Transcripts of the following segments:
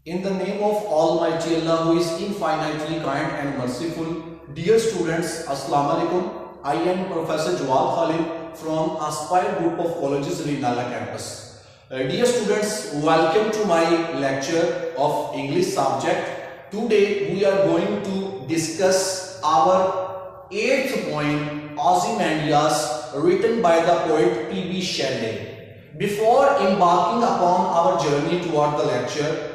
In the name of Almighty Allah, who is infinitely kind and merciful, dear students, Assalamu alaikum. I am Professor Jawad Khalid from Aspire Group of Colleges in Nala campus. Dear students, welcome to my lecture of English subject. Today we are going to discuss our 8th poem, Ozymandias, written by the poet P.B. Shelley. Before embarking upon our journey toward the lecture,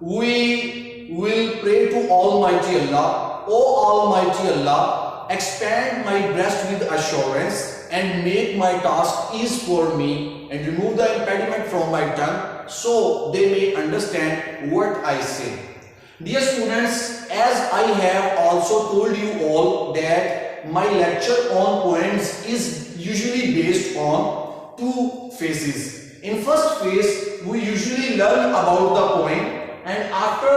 we will pray to Almighty Allah. O Almighty Allah, expand my breast with assurance and make my task easy for me, and remove the impediment from my tongue so they may understand what I say. Dear students, as I have also told you all that my lecture on poems is usually based on two phases. In first phase, we usually learn about the poem, and after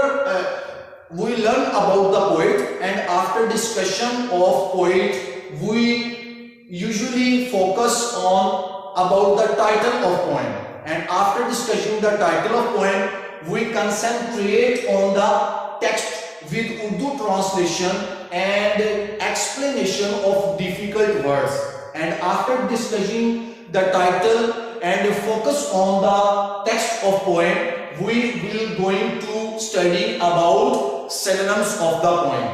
we learn about the poet, and after discussion of poet, we usually focus on about the title of poem, and after discussing the title of poem, we concentrate on the text with Urdu translation and explanation of difficult words, and after discussing the title and focus on the text of poem, we will going to study about synonyms of the poem.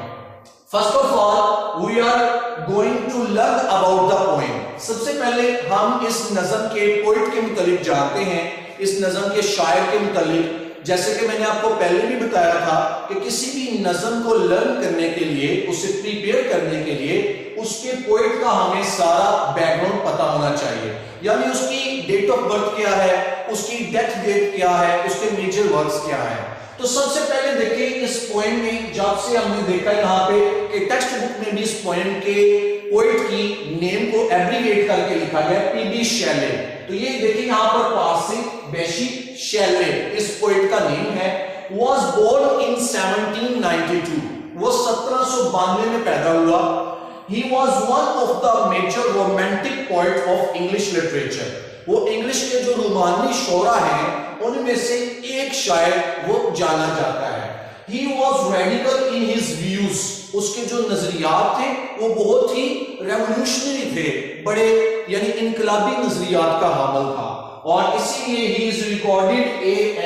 First of all, we are going to learn about the poem. सबसे पहले हम इस नज़म के poet के मुतालिक जानते हैं, इस नज़म के शायर के मुतालिक। जैसे कि मैंने आपको पहले भी बताया था कि किसी भी नज़म को लर्न करने के लिए, उसे प्रिपेयर करने के लिए, उसके पोइट का हमें सारा बैकग्राउंड पता होना चाहिए। यानी उसकी डेट ऑफ बर्थ क्या है, उसकी डेथ डेट क्या है, उसके मेजर वर्क्स क्या है। तो सबसे पहले देखिए इस पोएम में, जब से हमने देखा यहाँ पे कि टेक्स्ट बुक में भी इस पोएम के पोएट की नेम को एब्रीविएट करके लिखा गया पीबी शैले। तो ये देखिए यहाँ पर पास से बेशी शैले इस पोएट का नेम है। वॉज बोर्न इन 1792, वो 1792 में पैदा हुआ। He was one of the major romantic poets of English literature. वो इंग्लिश के जो रोमानी शोरा हैं उनमें से एक शायर वो जाना जाता है। He was radical in his views. उसके जो नजरियात थे वो बहुत ही रेवोल्यूशनरी थे, बड़े यानी इनकलाबी नजरियात का हामिल था, और इसीलिए he is recorded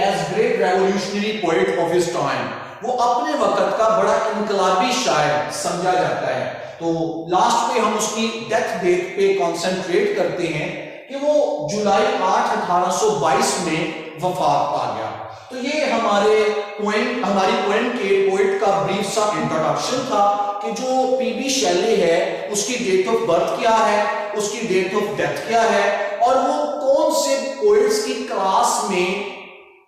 as great revolutionary poet of his time. वो अपने वक्त का बड़ा इनकलाबी शायर समझा जाता है। तो लास्ट पे हम उसकी डेथ डेट पे कंसंट्रेट करते हैं कि वो जुलाई 8, 1822 में वफात पा गया। तो ये हमारी पोएम के पोएट का ब्रीफ सा इंट्रोडक्शन था कि जो पीबी शैले है उसकी डेट ऑफ बर्थ क्या है, उसकी डेट ऑफ डेथ क्या है, और वो कौन से पोएट्स की क्लास में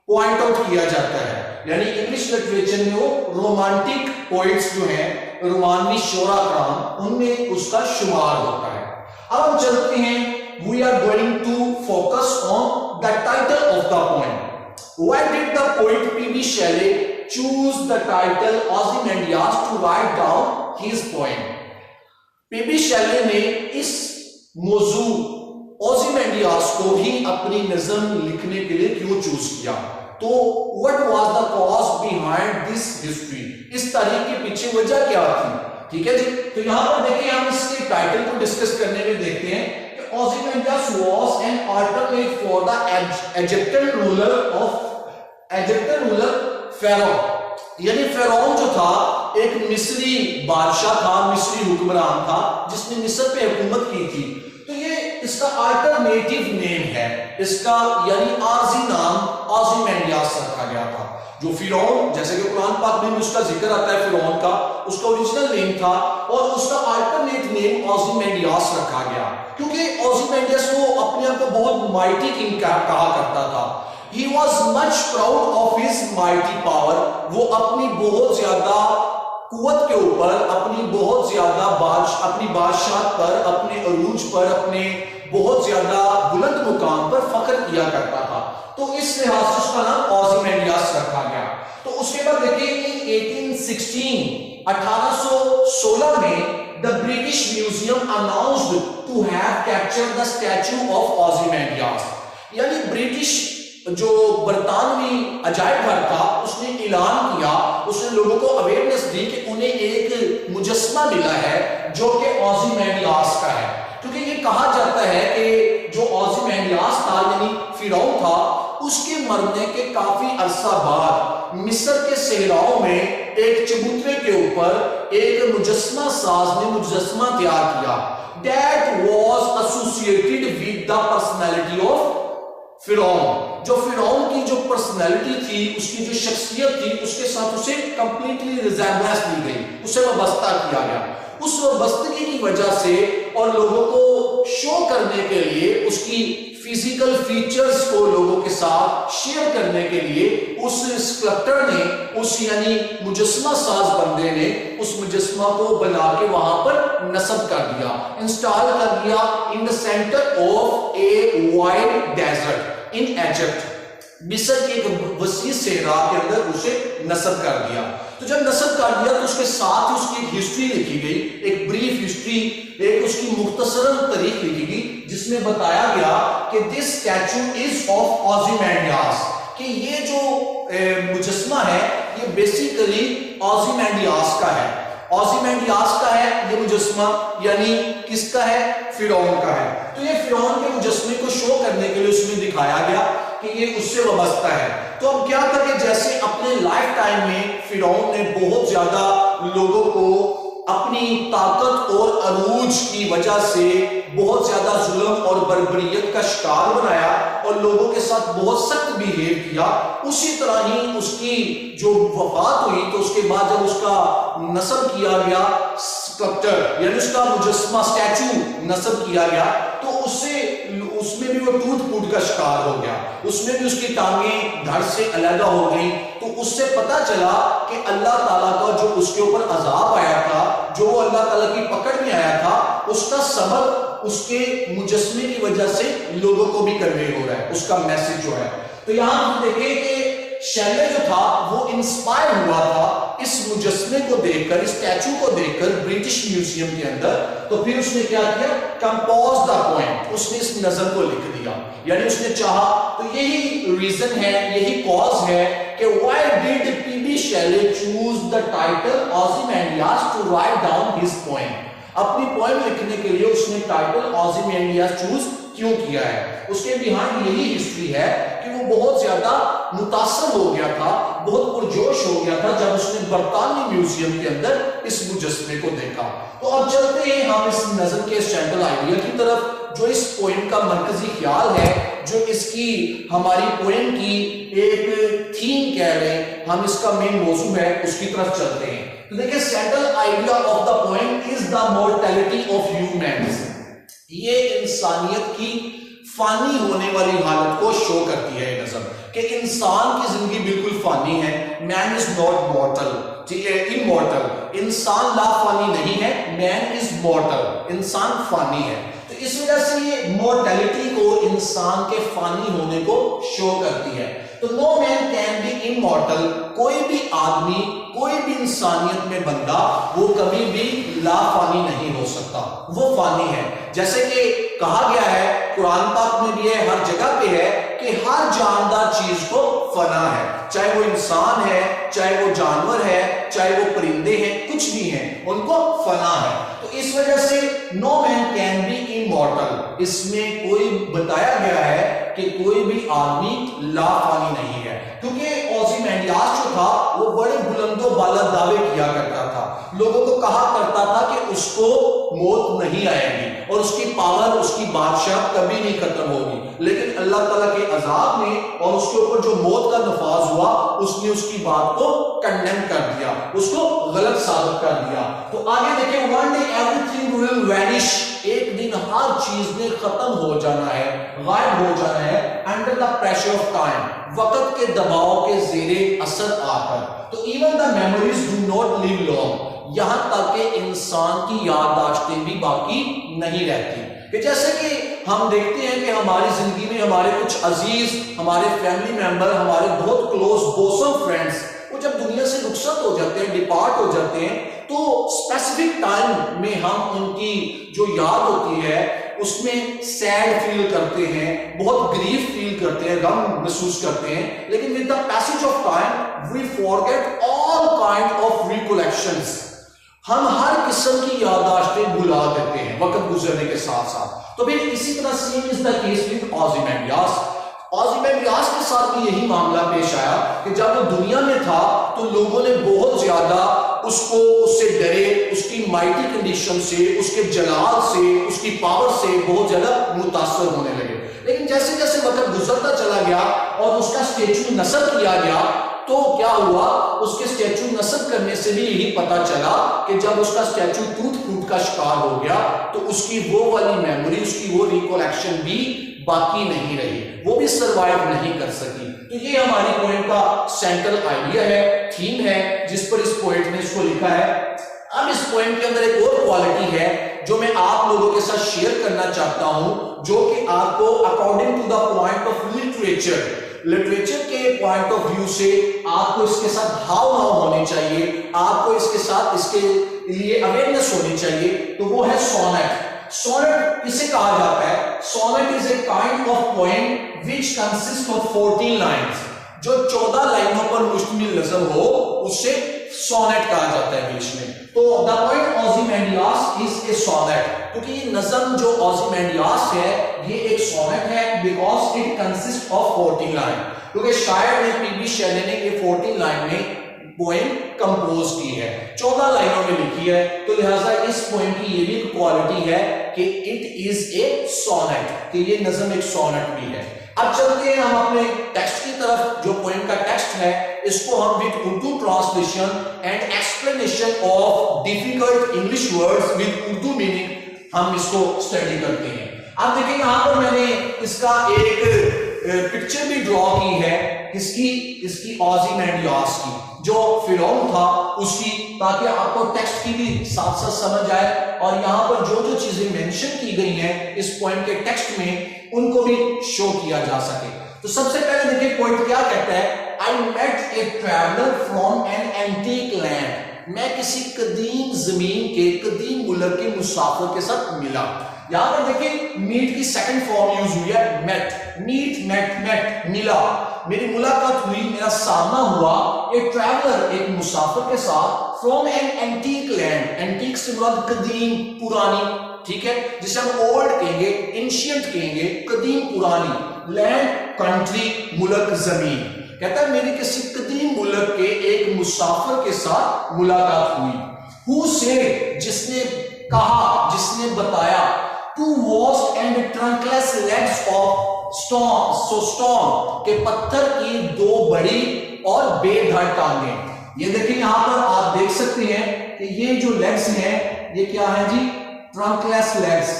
पॉइंट आउट किया जाता है। यानी इंग्लिश लिटरेचर में वो रोमांटिक पोएट्स जो हैं, रोमानवी शोरा कराम, उनमें उसका शुमार होता है। अब हम चलते हैं, we are going to focus on the title of the poem. Why did the poet P.B. Shelley choose the title Ozymandias to write down his poem? P.B. Shelley ने इस मौजू ओzymandias को ही अपनी नज़म लिखने के लिए क्यों चूज किया? तो what was the cause behind this history? इस तारीख के पीछे वजह क्या थी? ठीक है जी। तो यहां पर देखिए, हम इसके टाइटल को डिस्कस करने में देखते हैं कि Ozymandias was an alternate for the Egyptian ruler Pharaoh। यानी फेरोन जो था एक मिस्री बादशाह था, मिस्री हुक्मरान था जिसने मिस्र पे हुकूमत की थी। तो ये इसका अल्टरनेटिव नेम है, इसका यानी आर्जी नाम ओzymandias रखा गया था। जो फिरौन, जैसे कि कुरान पाक में उसका जिक्र आता है फिरौन का, उसका ओरिजिनल नेम था और उसका अल्टरनेट नेम ओzymandias रखा गया, क्योंकि ओzymandias वो अपने आप को बहुत माइटी किंग कहा करता था। He was much proud of his mighty power। वो अपनी बहुत ज्यादा कुवत के ऊपर, अपनी बहुत ज्यादा अपनी बादशाह पर, अपने अरूज पर, अपने बहुत ज्यादा बुलंद मुकाम पर फख्र किया करता था। तो इस लिहाज से उसका नाम ओzymandias रखा गया। तो उसके बाद देखिए 1816 में the British Museum announced to have captured the statue of Ozymandias. यानी ब्रिटिश जो बरतानवी अजायब घर था उसने ऐलान किया, उसने लोगों को अवेयरनेस दी कि उन्हें एक मुजस्मा मिला है जो कि ओzymandias का है। क्योंकि ये कहा जाता है कि जो ओzymandias था यानी फिरौन था, उसके मरने के काफी अरसा बाद मिस्र के सहराओं में एक चबूतरे के ऊपर एक मुजस्मा साज ने मुजस्मा तैयार किया, that was associated with the personality of फिरौन। जो फिरौन की जो पर्सनैलिटी थी, उसकी जो शख्सियत थी, उसके साथ उसे कंप्लीटली रिजेम्बलेंस दी गई, उसे वाबस्ता किया गया। उस वाबस्तगी की वजह से और लोगों को शो करने के लिए, उसकी फिजिकल फीचर्स को लोगों के साथ शेयर करने के लिए उस स्कल्प्टर ने, उस यानी मुजस्मा साज बंदे ने उस मुजस्मा को बना के वहां पर नस्ब कर दिया, इंस्टॉल कर दिया in the centre of a wide desert in Egypt. मिस्र के एक वसी सहरा के अंदर उसे नस्ब कर दिया। तो जब नस्ब कर दिया तो उसके साथ ही उसकी एक हिस्ट्री लिखी गई, एक ब्रीफ हिस्ट्री, एक उसकी मुख्तसरन तारीख लिखी गई, जिसमें बताया गया कि दिस स्टैचू इज ऑफ ओzymandias, कि ये जो मुजस्मा है ये बेसिकली ओzymandias का है। ओzymandias का है ये मुजस्मा, यानी किसका है? फिरौन का है। तो ये फिरौन के मुजस्मे को शो करने के लिए उसमें दिखाया गया कि ये उससे वाबस्ता है। तो अब क्या करें, जैसे अपने लाइफ टाइम में फिरौन ने बहुत ज्यादा लोगों को अपनी ताकत और अरूज की वजह से बहुत ज्यादा जुल्म और बर्बरियत का शिकार बनाया और लोगों के साथ बहुत सख्त बिहेव किया, उसी तरह ही उसकी जो वफात हुई तो उसके बाद जब उसका नस्ब किया गया, स्कल्प्टर यानी उसका मुजस्मा स्टैचू नस्ब किया गया, तो उसमें भी वो टूट फूट का शिकार हो गया, उसमें भी उसकी टांगें धड़ से अलग हो गई। तो उससे पता चला कि अल्लाह ताला का जो उसके ऊपर अजाब आया था, जो अल्लाह ताला की पकड़ में आया था, उसका सबब उसके मुजस्मे की वजह से लोगों को भी कन्वे हो रहा है, उसका मैसेज जो है। तो यहां हम देखें कि शैले जो था वो इंस्पायर हुआ था इस मुजस्मे को देखकर, इस स्टैचू को देखकर ब्रिटिश म्यूजियम के अंदर। तो फिर उसने क्या किया? कंपोज द पोएम, उसने इस नज़म को लिख दिया, यानी उसने चाहा। तो यही रीजन है, यही कॉज है कि why did PB Shelley choose the title Ozymandias to write down his poem. अपनी पोएम लिखने के लिए उसने टाइटल ओzymandias चूज क्यों किया है? उसके बिहाइंड यही हिस्ट्री है कि वो बहुत ज्यादा मुतासर हो गया था, बहुत पुरजोश हो गया था जब उसने बरतानवी म्यूजियम के अंदर इस मुजस्मे को देखा। तो अब चलते हैं हम इस नज़म के सेंट्रल आइडिया की तरफ, जो इस पोएम का मरकजी ख्याल है, जो इसकी हमारी पोएम की एक थीम कह रहे हैं, हम इसका मेन मौजू है, उसकी तरफ चलते हैं। तो देखिए, central idea of the poem is the mortality of humanism. ये इंसानियत की फानी होने वाली हालत को शो करती है नज़म, कि इंसान की जिंदगी बिल्कुल फानी है। मैन इज नॉट मॉर्टल, ठीक है, इमॉर्टल। इंसान लाफानी नहीं है, मैन इज मॉर्टल, इंसान फानी है। तो इस वजह से ये मॉर्टेलिटी को, इंसान के फानी होने को शो करती है। तो no man can be immortal, कोई भी आदमी, कोई भी इंसानियत में बंदा वो कभी भी लाफानी नहीं हो सकता, वो फानी है। जैसे कि कहा गया है कुरान पाक में भी है, हर जगह पे है कि हर जानदार चीज को फना है, चाहे वो इंसान है, चाहे वो जानवर है, चाहे वो परिंदे हैं, कुछ भी हैं, उनको फना है। तो इस वजह से no man can be immortal, इसमें कोई बताया गया है कि कोई भी आदमी लाफानी नहीं है। क्योंकि ओzymandias जो था वो बड़े बुलंदो बाला दावे किया करता था, लोगों को कहा करता था कि उसको मौत नहीं आएगी और उसकी पावर, उसकी बादशाह कभी नहीं खत्म होगी। लेकिन अल्लाह ताला के अजाब में और उसके ऊपर जो मौत का नफाज हुआ, उसने उसकी बात को कंडेम कर दिया, उसको गलत साबित कर दिया। तो आगे देखिए, one day everything will vanish, एक दिन हर चीज ने खत्म हो जाना है, गायब हो जाना है, under the pressure of time, वक्त के दबाव के जेरे असर आकर। तो even the memories do not live long, यहां तक कि इंसान की याददाश्तें भी बाकी नहीं रहती। कि जैसे कि हम देखते हैं कि हमारी जिंदगी में हमारे कुछ अजीज, हमारे फैमिली मेंबर, हमारे बहुत क्लोज बोसम फ्रेंड्स, वो जब दुनिया से रुखसत हो जाते हैं, डिपार्ट हो जाते हैं, तो स्पेसिफिक टाइम में हम उनकी जो याद होती है उसमें सैड फील करते हैं, बहुत ग्रीफ फील करते हैं, गम महसूस करते हैं। लेकिन with the passage of time we forget all kind of recollections, हम हर किस्म की याददाश्तें भुला देते हैं वक्त गुजरने के साथ साथ। तो फिर इसी तरह same is the case with Ozymandias. Ozymandias के साथ भी यही मामला पेश आया कि जब वो दुनिया में था तो लोगों ने बहुत ज्यादा उससे डरे, उसकी माइटी कंडीशन से, उसके जलाल से, उसकी पावर से बहुत ज्यादा मुतासर होने लगे। लेकिन जैसे जैसे वक्त गुजरता चला गया और उसका स्टेचू नस्ब किया गया तो क्या हुआ, उसके स्टैचू नस्ब करने से भी यही पता चला कि जब उसका स्टैचू टूट फूट का शिकार हो गया तो उसकी वो वाली मेमोरी, उसकी वो रिकॉलेक्शन भी बाकी नहीं रही, वो भी सरवाइव नहीं कर सकी। तो ये हमारी पोएम का सेंट्रल आइडिया है, थीम है, जिस पर इस पोएट ने इसको लिखा है। अब इस पोएम के अंदर एक और क्वालिटी है जो मैं आप लोगों के साथ शेयर करना चाहता हूं, जो कि आपको according to the point of literature के पॉइंट ऑफ व्यू से आपको इसके साथ हाव भाव होने चाहिए, आपको इसके साथ इसके लिए अवेयरनेस होनी चाहिए। तो वो है सोनेट। सोनेट किसे कहा जाता है? Sonnet is a kind of poem which consist of 14 lines. जो 14 लाइनों पर मुश्तमिल नज़म हो उसे सोनेट कहा जाता है इंग्लिश में। तो the poet Ozymandias is a sonnet, क्योंकि ये नज़म जो ओज़िमेंडियास है ये एक सोनेट है because it consist of 14 line, क्योंकि शायर ने पीबी शैले ने ये 14 लाइन में पोएम कंपोज की है, 14 लाइनों में लिखी है। तो लिहाजा इस पोएम की ये भी एक क्वालिटी है कि इट इज ए सोनेट, कि ये नज़म एक सोनेट भी है। अब चलते हैं हम अपने टेक्स्ट की तरफ। जो पोएम का टेक्स्ट है इसको हम with Urdu translation and explanation of difficult English words with Urdu meaning हम इसको स्टडी करते हैं। अब देखिए यहां पर मैंने इसका एक पिक्चर भी ड्रॉ की है, इसकी ओज़िमेंडियास की, जो फिरौन था उसकी, ताकि आपको टेक्स्ट की भी साथ साथ समझ आए और यहां पर जो जो चीजें मेंशन की गई हैं इस पॉइंट के टेक्स्ट में उनको भी शो किया जा सके। तो सबसे पहले देखिए पॉइंट क्या कहता है, I met a traveller from an antique land. मैं किसी कदीम जमीन के, कदीम मुल्क के मुसाफिर के साथ मिला। यहां पर देखिए मीट की सेकंड फॉर्म यूज हुई है, मेट, मीट, मेट, मिला, मेरी मुलाकात हुई, मेरा सामना हुआ। एक ट्रैवलर, एक मुसाफिर के साथ, from an antique land, antique से मुराद कदीम, पुरानी, ठीक है, जिसे हम ओल्ड कहेंगे, एंशिएंट कहेंगे, कदीम पुरानी, लैंड कंट्री, मुल्क जमीन। कहता है मेरी किसी कदीम मुल्क के एक मुसाफिर के साथ मुलाकात हुई। हु से, जिसने कहा, जिसने बताया, two vast and trunkless legs of stone, so stone के पत्थर की दो बड़ी और बेधड़ टांगे। ये देखिए यहां पर आप देख सकते हैं कि ये जो लेग्स हैं ये क्या है जी, ट्रंकलेस लेग्स,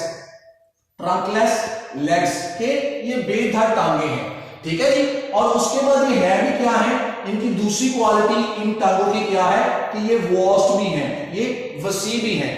ट्रंकलेस लेग्स के ये बेधड़ टांगे हैं, ठीक है जी। और उसके बाद ये है भी क्या है, इनकी दूसरी क्वालिटी इन टांगों की क्या है कि ये वास्ट भी हैं, ये वसी भी हैं,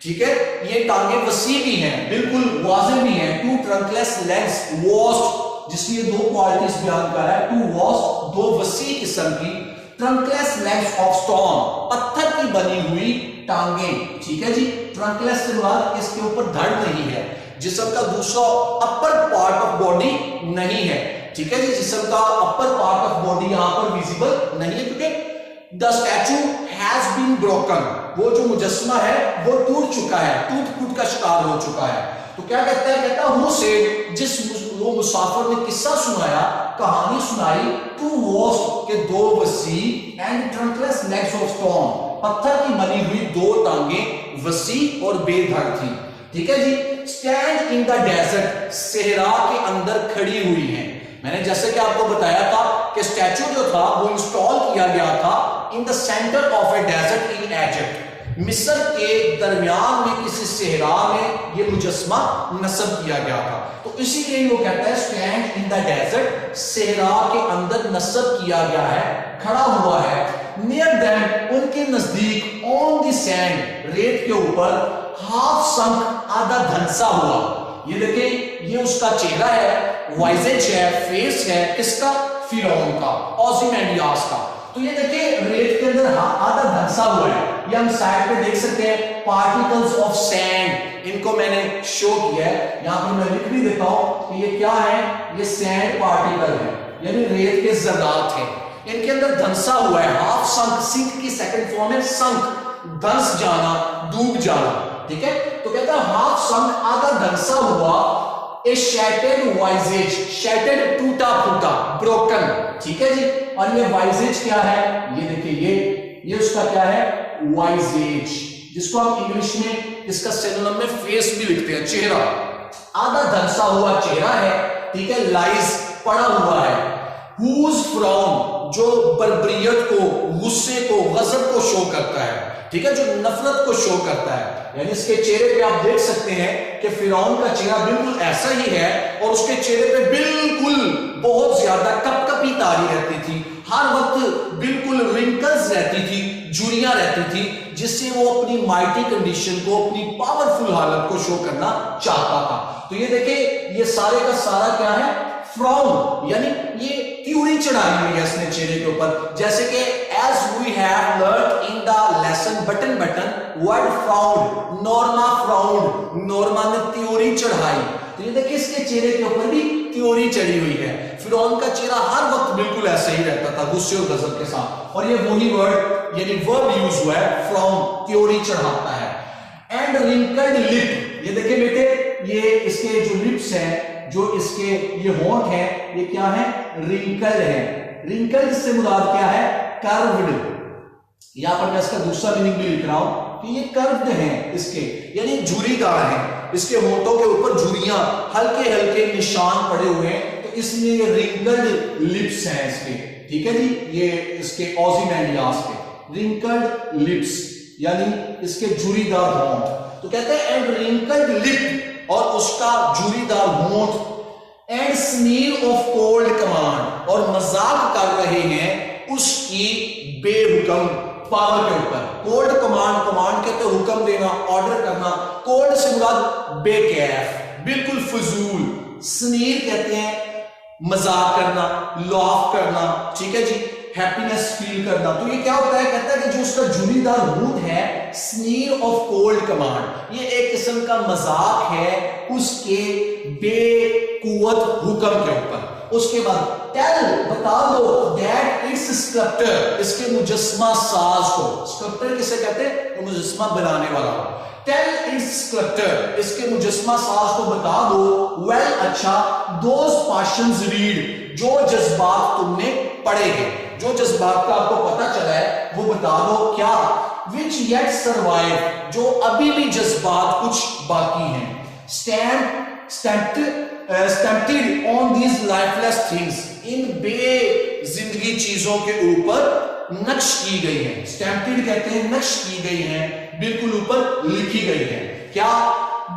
ठीक है, ये टांगे वसी भी हैं, बिल्कुल वाज़िन भी हैं। टू ट्रंकलेस लेग्स वास्ट, जिसकी ये दो क्वालिटीज बयान कर रहा है, टू वास्ट, दो वसी किस्म की, ट्रंकलेस लेग्स ऑफ स्टोन, पत्थर की बनी हुई टांगे, ठीक है जी। ट्रंकलेस से मुराद इसके ऊपर धड़ नहीं है, जिस्म का दूसरा अपर पार्ट ऑफ बॉडी नहीं है, ठीक है जी, जिस्म का अपर पार्ट ऑफ बॉडी यहां पर विजिबल नहीं है, क्योंकि the statue has been broken, वो जो मुजस्मा है वो टूट चुका है, टूट फूट का शिकार हो चुका है। तो क्या कहता है, कहता हूं से जिस वो मुसाफिर ने किस्सा सुनाया, कहानी सुनाई, टू वास्ट के दो वसी and trunkless legs of stone, पत्थर की बनी हुई दो टांगे वसी और बेधड़ थी, ठीक है जी। स्टैंड इन द डेजर्ट, सहरा के अंदर खड़ी हुई हैं। मैंने जैसे कि आपको बताया था कि स्टैचू जो था वो इंस्टॉल किया गया था in the centre of a desert in Egypt, मिस्र के दरमियान में किसी सहरा में ये मुजस्मा नस्ब किया गया था। तो इसीलिए वो कहता है स्टैंड इन द डेजर्ट, सहरा के अंदर नस्ब किया गया है, खड़ा हुआ है। नियर देम, उनके नजदीक, ऑन द सैंड, रेत के ऊपर, हाफ संक, आधा धंसा हुआ। ये देखिए ये उसका चेहरा है, वाइजेज है, फेस है, किसका, फिरौन का, ओज़िमेंडियास का। तो ये देखिए रेत के अंदर आधा धंसा हुआ है, ये हम साइड पे देख सकते हैं, पार्टिकल्स ऑफ सैंड, इनको मैंने शो किया है, यहां पर मैं लिख भी देता हूं कि ये क्या है, ये सैंड पार्टिकल है, यानी रेत के ज़रात है, इनके अंदर धंसा हुआ है, हाफ संक, सिंक की सेकंड फॉर्म है संक, धंस जाना, डूब जाना, ठीक है। तो कहता है हाफ संक, आधा धंसा हुआ, ए शैटर्ड वाइजेज, शैटर्ड टूटा फूटा, ब्रोकन, ठीक है जी। और ये वाइजेज क्या है, ये देखिए ये उसका क्या है, वाइजेज, जिसको हम इंग्लिश में इसका सिनोनिम में फेस भी लिखते हैं, चेहरा। आधा धंसा हुआ चेहरा है, ठीक है, लाइज, पड़ा हुआ है। हुज फ्रॉम, जो बर्बरियत को, गुस्से को, गजब को शो करता है, ठीक है, जो नफरत को शो करता है। यानी इसके चेहरे पे आप देख सकते हैं कि फिरौन का चेहरा बिल्कुल ऐसा ही है, और उसके चेहरे पे बिल्कुल बहुत ज्यादा कपकपी तारी रहती थी, हर वक्त बिल्कुल रिंकल्स रहती थी, झुर्रियां रहती थी, जिससे वो अपनी माइटी कंडीशन को, अपनी पावरफुल हालत को शो करना चाहता था। तो ये देखिए, ये सारे का सारा क्या है, फ्रॉम, यानी ये त्योरी चढ़ाई हुई है इसने चेहरे के ऊपर। जैसे कि as we have learn in the lesson बटन word frowned, Norma frowned, Norma ने त्योरी चढ़ाई। तो ये देखिए इसके चेहरे के ऊपर भी त्योरी चढ़ी हुई है। फिरौन का चेहरा हर वक्त बिल्कुल ऐसा ही रहता था, गुस्से और गजब के साथ। और ये वही वर्ड यानी वर्ब यूज हुआ है, फ्रॉम, त्योरी चढ़ाता है। एंड रिंकल्ड लिप, ये देखिए बेटे, ये इसके जो लिप्स हैं, जो इसके ये होंठ है, ये क्या है, रिंकल है। रिंकल से मुराद क्या है, कर्व्ड। यहां पर मैं इसका दूसरा मीनिंग भी लिख रहा हूं कि ये कर्व्ड हैं इसके, यानी झुर्रीदार हैं। इसके होंठों के ऊपर झुर्रियां, हल्के हल्के निशान पड़े हुए हैं, तो इसलिए ये रिंकल्ड लिप्स हैं इसके, ठीक है जी। ये इसके ओज़िमैंडियास के रिंकल्ड लिप्स, यानी इसके झुर्रीदार होंठ। तो कहते हैं एंड रिंकल्ड लिप, और उसका झुर्रीदार होंठ, and sneer of cold command, और मजाक कर रहे हैं उसकी बेहुक्म पावर के ऊपर। कोल्ड कमांड, कमांड कहते हैं हुक्म देना, ऑर्डर करना। कोल्ड से मुराद बेकैफ, बिल्कुल फजूल। स्नीर कहते हैं मजाक करना, लाफ करना, ठीक है जी, हैप्पीनेस फील करना। तो ये क्या होता है, कहता है कि जो उसका झुर्रीदार होंठ है, स्नीर ऑफ कोल्ड कमांड, ये एक किस्म का मजाक है उसके बेकुवत हुक्म के ऊपर। उसके बाद टेल, बता दो, दैट इट्स स्कल्प्टर, इसके मुजस्मा साज को, स्कल्प्टर किसे कहते हैं, तो मुजस्मा बनाने वाला। टेल इट्स स्कल्प्टर, इसके मुजस्मा साज को बता दो, वेल, अच्छा, दोज पैशंस रीड, जो जज्बात तुमने पढ़े हैं, जो जज्बात का आपको पता चला है वो बता दो। क्या, विच येट सर्वाइव, जो अभी भी जज्बात कुछ बाकी हैं। स्टैम्प्टेड ऑन दीज लाइफलेस थिंग्स, इन बेजिंदगी चीजों के ऊपर नक्श की गई है। स्टैम्प्टेड कहते हैं नक्श की गई है, बिल्कुल ऊपर लिखी गई है। क्या,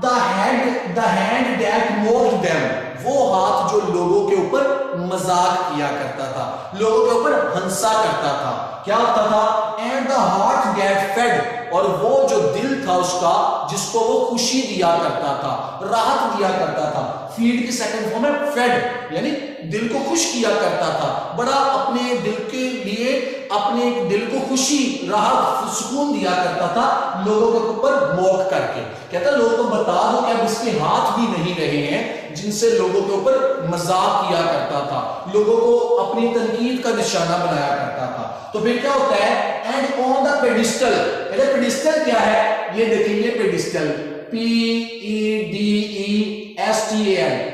द हैंड दैट मोक्ड देम, वो हाथ जो लोगों के ऊपर मजाक किया करता था, लोगों के ऊपर हंसा करता था, क्या होता था, and the heart that fed, और वो जो दिल था उसका, जिसको वो खुशी दिया करता था, राहत दिया करता था। फीड की सेकंड फॉर्म है फेड, यानी दिल को खुश किया करता था, बड़ा अपने दिल के लिए, अपने दिल को खुशी, राहत, सुकून दिया करता था लोगों के ऊपर मौक करके। कहता लोगों को बता दो कि अब इसके हाथ भी नहीं रहे हैं जिनसे लोगों के ऊपर मजाक किया करता था, लोगों को अपनी तनकीद का निशाना बनाया करता था। तो फिर क्या होता है, and on the pedestal, pedestal क्या है, ये देखिए पेडिस्टल, PEDESTAL,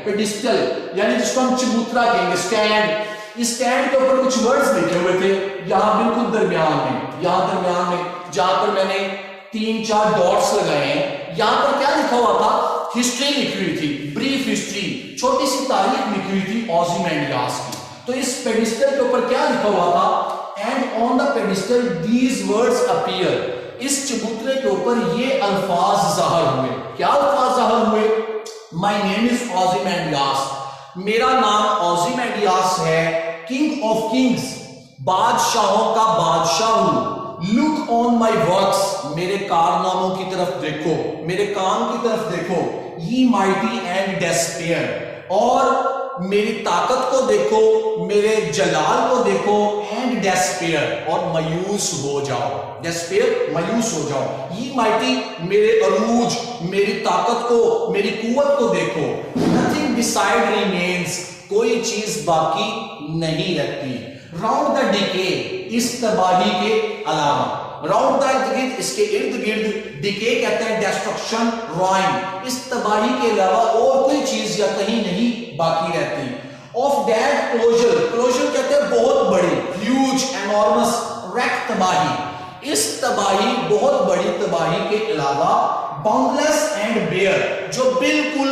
पेडिस्टल, यानी जिसको हम चबूतरा कहेंगे, स्टैंड। इस स्टैंड के ऊपर कुछ वर्ड्स लिखे हुए थे, यहां बिल्कुल दरमियान में, यहां दरमियान में, जहां पर मैंने 3-4 डॉट्स लगाए हैं, यहां पर क्या लिखा हुआ था, हिस्ट्री लिखी हुई थी, ब्रीफ हिस्ट्री, छोटी सी तारीख लिखी हुई थी ओज़िमैंडियास की। तो इस पेडिस्टल के ऊपर क्या लिखा हुआ था, and on the pedestal these words appear, इस चबूतरे के ऊपर ये अल्फाज जाहिर हुए। क्या अल्फाज जाहिर हुए, माय नेम इज ओज़िमैंडियास, मेरा नाम ओज़िमैंडियास है, किंग ऑफ किंग्स, बादशाहों का बादशाह हूं। लुक ऑन माई वर्क्स, मेरे कारनामों की तरफ देखो, मेरे काम की तरफ देखो। ये माइटी एंड डेस्पेयर, और मेरी ताकत को देखो, मेरे जलाल को देखो, एंड डेस्पेयर, और मायूस हो जाओ, डेस्पेयर, मायूस हो जाओ। ये माइटी, मेरे अरूज, मेरी ताकत को, मेरी कुव्वत को देखो। नथिंग बिसाइड रिमेन्स, कोई चीज बाकी नहीं रहती। राउंड द डिके, इस तबाही के अलावा, राउंड द, इसके इर्द गिर्द, डिके कहते हैं डिस्ट्रक्शन, रुइन, इस तबाही के अलावा और कोई चीज या कहीं नहीं बाकी रहती। ऑफ दैट क्लोजर, क्लोजर कहते हैं बहुत बड़ी, ह्यूज, एनॉर्मस, रैक, तबाही, इस तबाही, बहुत बड़ी तबाही के अलावा बाउंडलेस एंड बेयर, जो बिल्कुल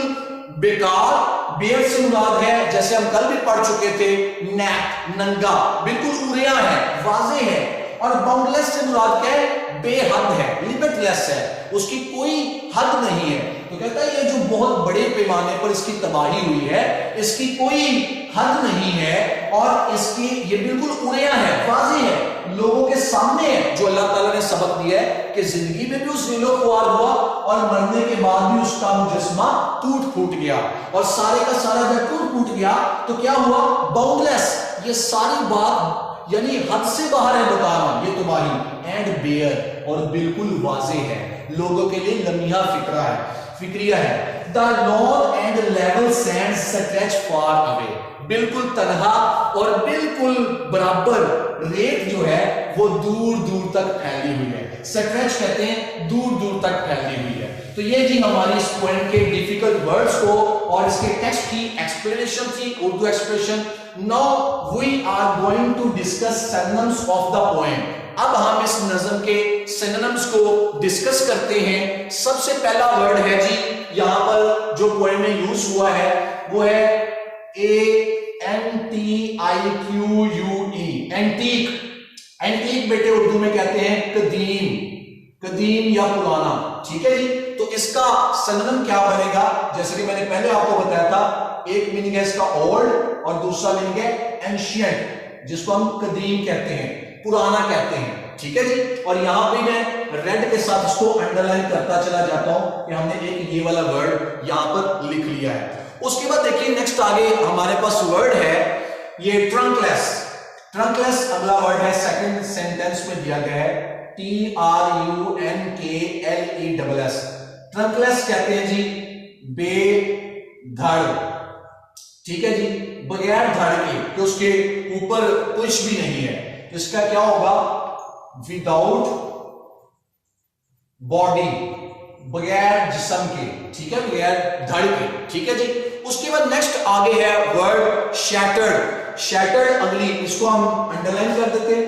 बेकार, बेयर से मुराद है, जैसे हम कल भी पढ़ चुके थे, नैक, नंगा, बिल्कुल उरिया है, वाजे है, और बाउंडलेस से मुराद क्या है, बेहद है, लिमिटलेस है, उसकी कोई हद नहीं है। तो कहता है ये जो बहुत बड़े पैमाने पर इसकी तबाही हुई है, इसकी कोई हद नहीं है, और इसकी ये बिल्कुल उरिया है, वाजे है, लोगों के सामने है, जो अल्लाह ताला ने सबक दिया है कि जिंदगी में भी उस नीलो ख्वार हुआ और मरने के बाद भी उसका मुजस्मा टूट फूट गया, और सारे का सारा जब टूट फूट गया तो क्या हुआ, बाउंडलेस, ये सारी बात यानी हद से बाहर है बताना, ये तबाही, एंड बेयर, और बिल्कुल वाजे है, लोगों के लिए लम्हा फिक्रिया है। The lawn and level sand stretch far away, बिल्कुल तन्हा और बिल्कुल बराबर रेत जो है वो दूर दूर तक फैली हुई है, स्ट्रेच कहते हैं दूर दूर तक फैली हुई है। तो ये जी हमारी इस पोएम के डिफिकल्ट वर्ड्स को और इसके टेक्स्ट की एक्सप्लेनेशन थी, Urdu expression. Now we are going to discuss synonyms of the poem. अब हम इस नज्म के सिनोनिम्स को डिस्कस करते हैं। सबसे पहला वर्ड है जी, यहां पर जो पोएम में यूज हुआ है वो है ANTIQUE, एंटीक। एंटीक बेटे उर्दू में कहते हैं कदीम, कदीम या पुराना, ठीक है जी। तो इसका सिनोनिम क्या बनेगा, जैसे कि मैंने पहले आपको बताया था, एक मीनिंग है इसका ओल्ड और दूसरा मीनिंग है एंशिएंट, जिसको हम कदीम कहते हैं, पुराना कहते हैं, ठीक है जी। और यहां पे मैं रेड के साथ इसको अंडरलाइन करता चला जाता हूं कि हमने एक ये वाला वर्ड यहां पर लिख लिया है। उसके बाद देखिए नेक्स्ट आगे हमारे पास वर्ड है ये ट्रंकलेस। ट्रंकलेस अगला वर्ड है, सेकंड सेंटेंस में दिया गया है, TRUNKLESS। ट्रंकलेस कहते हैं जी बेधड़, ठीक है जी, बगैर धड़ के, कि उसके ऊपर कुछ भी नहीं है। इसका क्या होगा, विदाउट बॉडी, बगैर जिस्म के, ठीक है, बगैर धड़ के, ठीक है जी। उसके बाद नेक्स्ट आगे है वर्ड शैटर्ड। शैटर्ड अगली, इसको हम अंडरलाइन कर देते हैं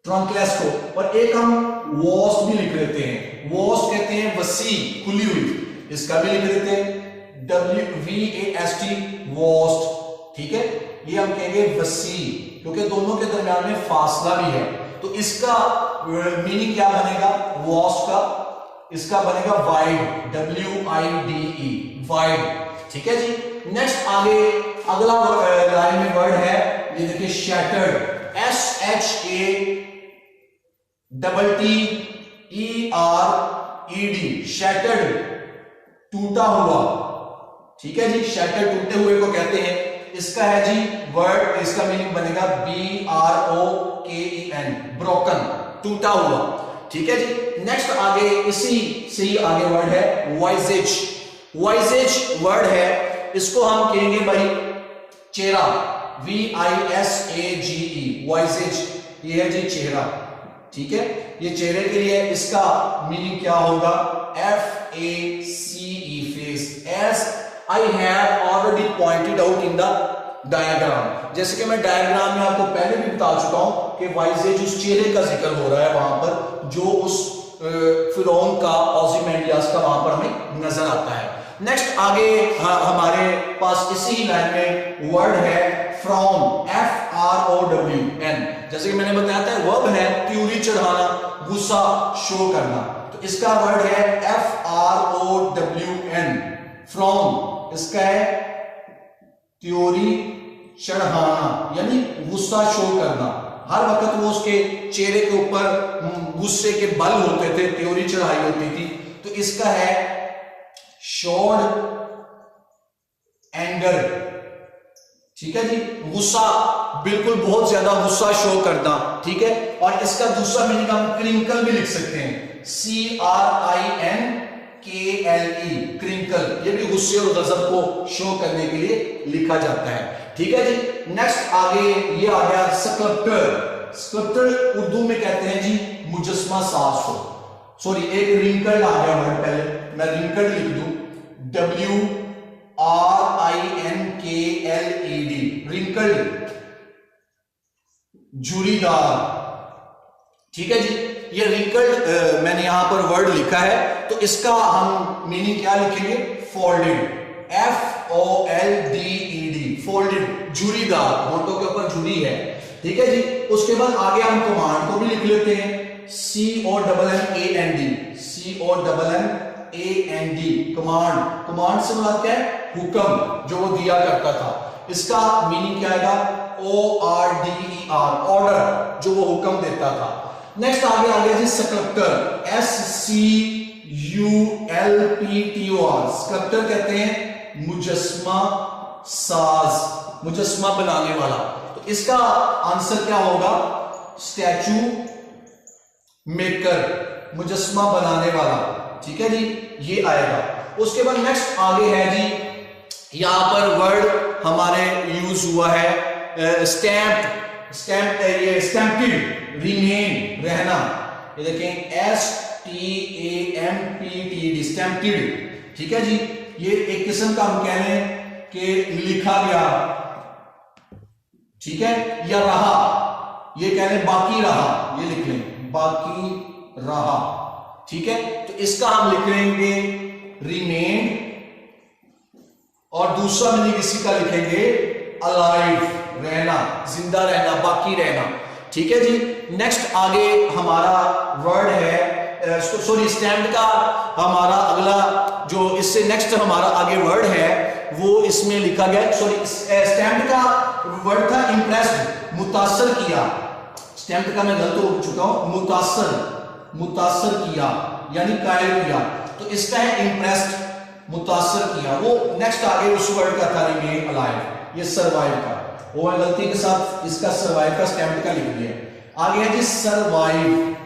ट्रंकलेस को, और एक हम वॉस्ट भी लिख लेते हैं। वॉस्ट कहते हैं वसी, खुली हुई, इसका भी लिख लेते हैं WVAST, वॉस्ट, ठीक है। ये हम कहेंगे वसी, क्योंकि दोनों के दरमियान में फासला भी है। तो इसका मीनिंग क्या बनेगा वॉस्ट का, इसका बनेगा वाइड, WIDE, वाइड, ठीक है जी। नेक्स्ट आगे अगला लाइन में वर्ड है, ये देखिए शैटर्ड, SHATTERED, शैटर्ड, टूटा हुआ, ठीक है जी। शैटर्ड टूटे हुए को कहते हैं। इसका है जी वर्ड, इसका मीनिंग बनेगा BROKEN, ब्रोकन, टूटा हुआ, ठीक है जी। नेक्स्ट आगे इसी से ही आगे वर्ड है वाइजेज। वाइजेज वर्ड है, इसको हम कहेंगे भाई चेहरा, VISAGE, वाइजेज, ये है जी चेहरा, ठीक है। ये चेहरे के लिए इसका मीनिंग क्या होगा, FACE, face, as I have already pointed out in the diagram। जैसे कि मैं डायग्राम में आपको पहले भी बता चुका हूं कि वाइजेज उस चेहरे का जिक्र हो रहा है वहां पर, जो उस फिरौन का, ओज़िमैंडियास का वहां पर हमें नजर आता है। नेक्स्ट आगे हमारे पास इसी लाइन में वर्ड है फ्रॉम, FROWN। जैसे कि मैंने बताया था वर्ब है त्योरी चढ़ाना, गुस्सा शो करना। तो इसका वर्ड है FROWN, फ्रॉम, इसका है त्योरी चढ़ाना, यानी गुस्सा शो करना। हर वक्त वो उसके चेहरे के ऊपर गुस्से के बल होते थे, त्योरी चढ़ाई होती थी। तो इसका है शोड एंगर, ठीक है जी, गुस्सा, बिल्कुल बहुत ज्यादा गुस्सा शो करना, ठीक है। और इसका दूसरा मीनिंग हम क्रिंकल भी लिख सकते हैं, CRINKLE, क्रिंकल, ये भी गुस्से और गजब को शो करने के लिए लिखा जाता है, ठीक है जी। नेक्स्ट आगे ये आ गया स्कल्पटर। स्कल्पटर उर्दू में कहते हैं जी मुजस्मा साज को। सॉरी, एक रिंकल्ड आ गया वर्ड, पहले मैं रिंकल्ड लिख दूं, WRINKLED, रिंकल्ड, झुर्रीदार। ठीक है जी, ये रिंकल्ड मैंने यहां पर वर्ड लिखा है, तो इसका हम मीनिंग क्या लिखेंगे? फोल्डेड, FOLDED, फोल्डेड, झुर्रीदार, होंठों के ऊपर झुर्री है। ठीक है जी। उसके बाद आगे हम कमांड को भी लिख लेते हैं, COMMAND, COMMAND, कमांड। कमांड से मुराद क्या है? हुक्म, जो वो दिया करता था। इसका मीनिंग क्या आएगा? ORDER, ऑर्डर, जो वो हुक्म देता था। नेक्स्ट आगे आ गया जी स्कल्पटर, SCULPTOR, स्कल्पटर कहते हैं मुजस्मा साज, मुजस्मा बनाने वाला। तो इसका आंसर क्या होगा? स्टैचू मेकर, मुजस्मा बनाने वाला। ठीक है जी, ये आएगा। उसके बाद नेक्स्ट आगे है जी, यहां पर वर्ड हमारे यूज हुआ है स्टैम्प्ड, ये स्टैम्प्ड, रिमेन, रहना। ये देखें STAMPTD, स्टैम्प्ड। ठीक है जी, ये एक किस्म का हम कह लें कि लिखा गया, ठीक है, या रहा, ये कह लें बाकी रहा, ये लिख लें बाकी रहा। ठीक है, तो इसका हम लिख लेंगे रिमेन, और दूसरा मीनिंग इसी का लिखेंगे अलाइव, रहना, जिंदा रहना, बाकी रहना। ठीक है जी। नेक्स्ट आगे हमारा वर्ड है, सॉरी, स्टैम्प्ड का हमारा अगला जो इससे नेक्स्ट हमारा आगे वर्ड है वो इसमें लिखा गया, सॉरी, स्टैम्प्ड का वर्ड था इम्प्रेस्ड, मुतासर किया। स्टैम्प्ड का मैं गलत हो चुका हूं, मुतासर, मुतासर किया यानी कायल किया। तो इसका है इम्प्रेस्ड, मुतासर किया। वो नेक्स्ट आगे उस वर्ड का था रिमेन अलाइव, ये सर्वाइव का, वो मैं गलती के साथ इसका सर्वाइव का स्टैम्प्ड का लिख दिया। आगे है जी सर्वाइव,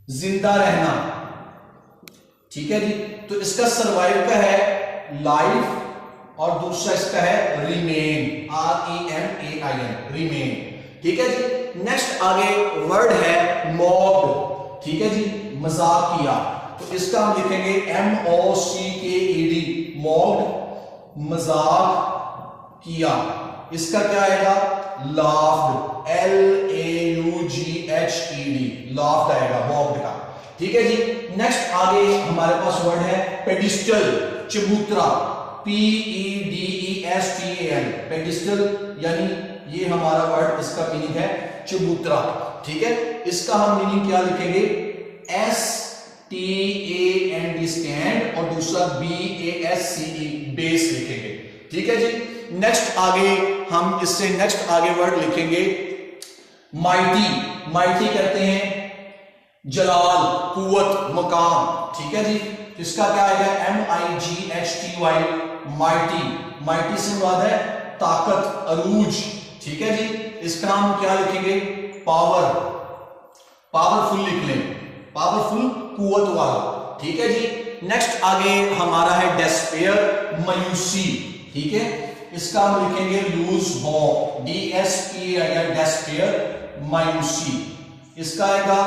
जिंदा रहना। ठीक है जी, तो इसका सर्वाइव का है लाइफ, और दूसरा इसका है रिमेन, REMAIN, रिमेन। ठीक है जी। नेक्स्ट आगे वर्ड है मॉक्ड। ठीक है जी, मजाक किया। तो इसका हम लिखेंगे MOCKED, मॉक्ड, मजाक किया। इसका क्या आएगा? लाफ्ड, LAUGHED, लाफ्ड आएगा मॉक्ड का। ठीक है जी। नेक्स्ट आगे हमारे पास वर्ड है पेडिस्टल, चबूतरा, PEDESTAL, पेडिस्टल, यानी ये हमारा वर्ड, इसका मीनिंग है चबूतरा। ठीक है, इसका हम मीनिंग क्या लिखेंगे? STAND, स्टैंड, और दूसरा BASCE, बेस लिखेंगे। ठीक है जी। नेक्स्ट आगे हम इससे नेक्स्ट आगे वर्ड लिखेंगे माइटी। माइटी कहते हैं जलाल, कुव्वत, मकाम। ठीक है जी। इसका क्या आएगा? MIGHTY, mighty. माइटी से मुराद है ताकत, अरूज। ठीक है जी। इसका हम क्या लिखेंगे? पावर, पावरफुल लिख लें, पावरफुल, कुव्वत वाला। ठीक है जी। नेक्स्ट आगे हमारा है डेस्पेयर, मायूसी। ठीक है, इसका हम लिखेंगे लूज होप, DSP आएगा, डेस्पेयर, मायूसी। इसका आएगा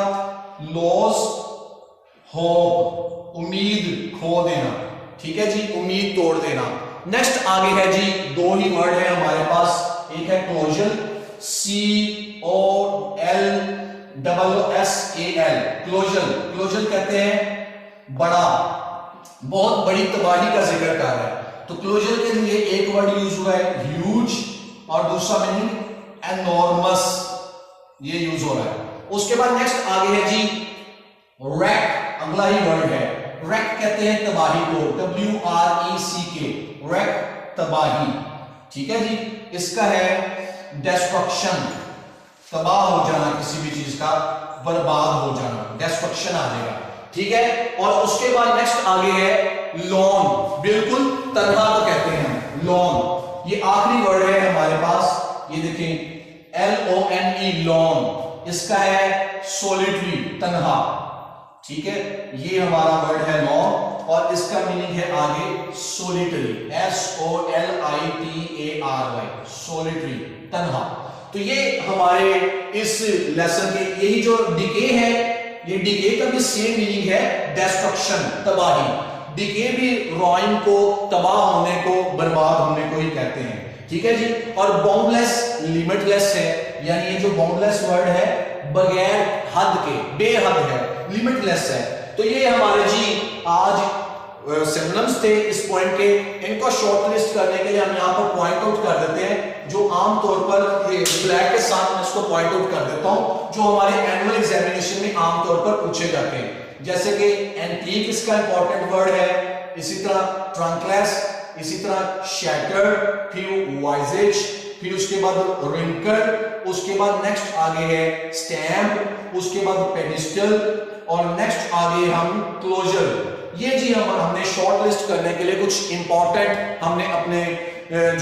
लॉस होप, उम्मीद खो देना। ठीक है जी, उम्मीद तोड़ देना। नेक्स्ट आगे है जी, दो ही वर्ड है हमारे पास, एक है क्लोजल, COLSAL, क्लोजल। क्लोजल कहते हैं बड़ा, बहुत बड़ी तबाही का जिक्र कर रहा है। तो क्लोजल के लिए एक वर्ड यूज हुआ है ह्यूज, और दूसरा मीनिंग एनॉर्मस, ये यूज हो रहा है। उसके बाद नेक्स्ट आगे है जी रैक, अगला ही वर्ड है। रैक कहते हैं तबाही को, WRECK, रैक, तबाही। ठीक है जी। इसका है डिस्ट्रक्शन, तबाह हो जाना, किसी भी चीज का बर्बाद हो जाना, डिस्ट्रक्शन आ जाएगा। ठीक है। और उसके बाद नेक्स्ट आगे है लॉन, बिल्कुल तन्हा को कहते हैं लॉन। ये आखिरी वर्ड है हमारे पास, ये देखें LONE, लॉन। इसका है सोलिटरी, तन्हा। ठीक है, ये हमारा वर्ड है लॉन। और इसका मीनिंग है आगे सोलिटरी, SOLITARY, सोलिटरी, तन्हा। तो ये हमारे इस लेसन के यही जो डिके है, ये डिके का भी सेम मीनिंग है डिस्ट्रक्शन, तबाही। डिके भी रॉइन को, तबाह होने को, बर्बाद होने को ही कहते हैं। ठीक है जी। और बाउंडलेस लिमिटलेस है, यानी ये जो बाउंडलेस वर्ड है बगैर हद के, बेहद है, लिमिटलेस है। तो ये हमारे जी आज सिनोनिम्स थे इस पॉइंट के। इनको शॉर्टलिस्ट करने के लिए हम यहाँ पर पॉइंट आउट कर देते हैं, जो आमतौर पर ये ब्लैक के साथ मैं इसको पॉइंट आउट कर देता हूँ, जो हमारे एनुअल एग्जामिनेशन में आमतौर पर पूछे जाते हैं। जैसे कि एंटीक इसका इंपॉर्टेंट वर्ड है, इसी तरह ट्रंकलेस, इसी तरह शैटर्ड, फिर वाइजेज, फिर उसके बाद रिंकल, उसके बाद नेक्स्ट आगे है स्टैम्प, उसके बाद पेडिस्टल, और नेक्स्ट आगे हम क्लोजर। ये जी हमने शॉर्ट लिस्ट करने के लिए कुछ इंपॉर्टेंट हमने अपने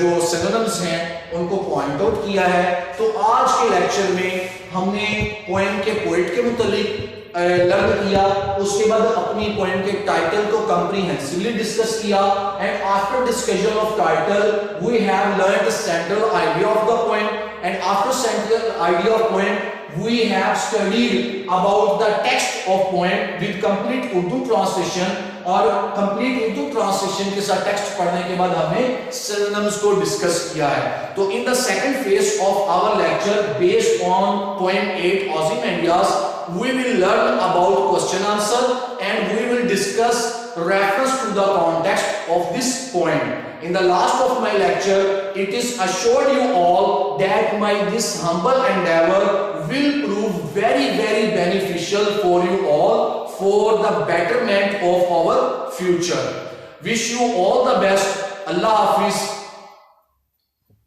जो सिनोनिम्स हैं उनको पॉइंट आउट किया है। तो आज के लेक्चर में हमने पोएम के पोएट के मुतालिक लर्न किया, उसके बाद अपनी पोएम के टाइटल को कॉम्प्रिहेंसिवली डिस्कस किया, and after discussion of title we have learned the central idea of the poem, and after central idea of poem we have studied about the text of poem with complete Urdu translation, और complete Urdu translation के साथ text पढ़ने के बाद हमने synonyms को discuss किया है। तो in the second phase of our lecture based on poem 8 Ozymandias, we will learn about question answer and we will discuss reference to the context of this poem. In the last of my lecture, it is assured you all that this humble endeavor will prove very beneficial for you all for the betterment of our future. Wish you all the best. Allah Hafiz.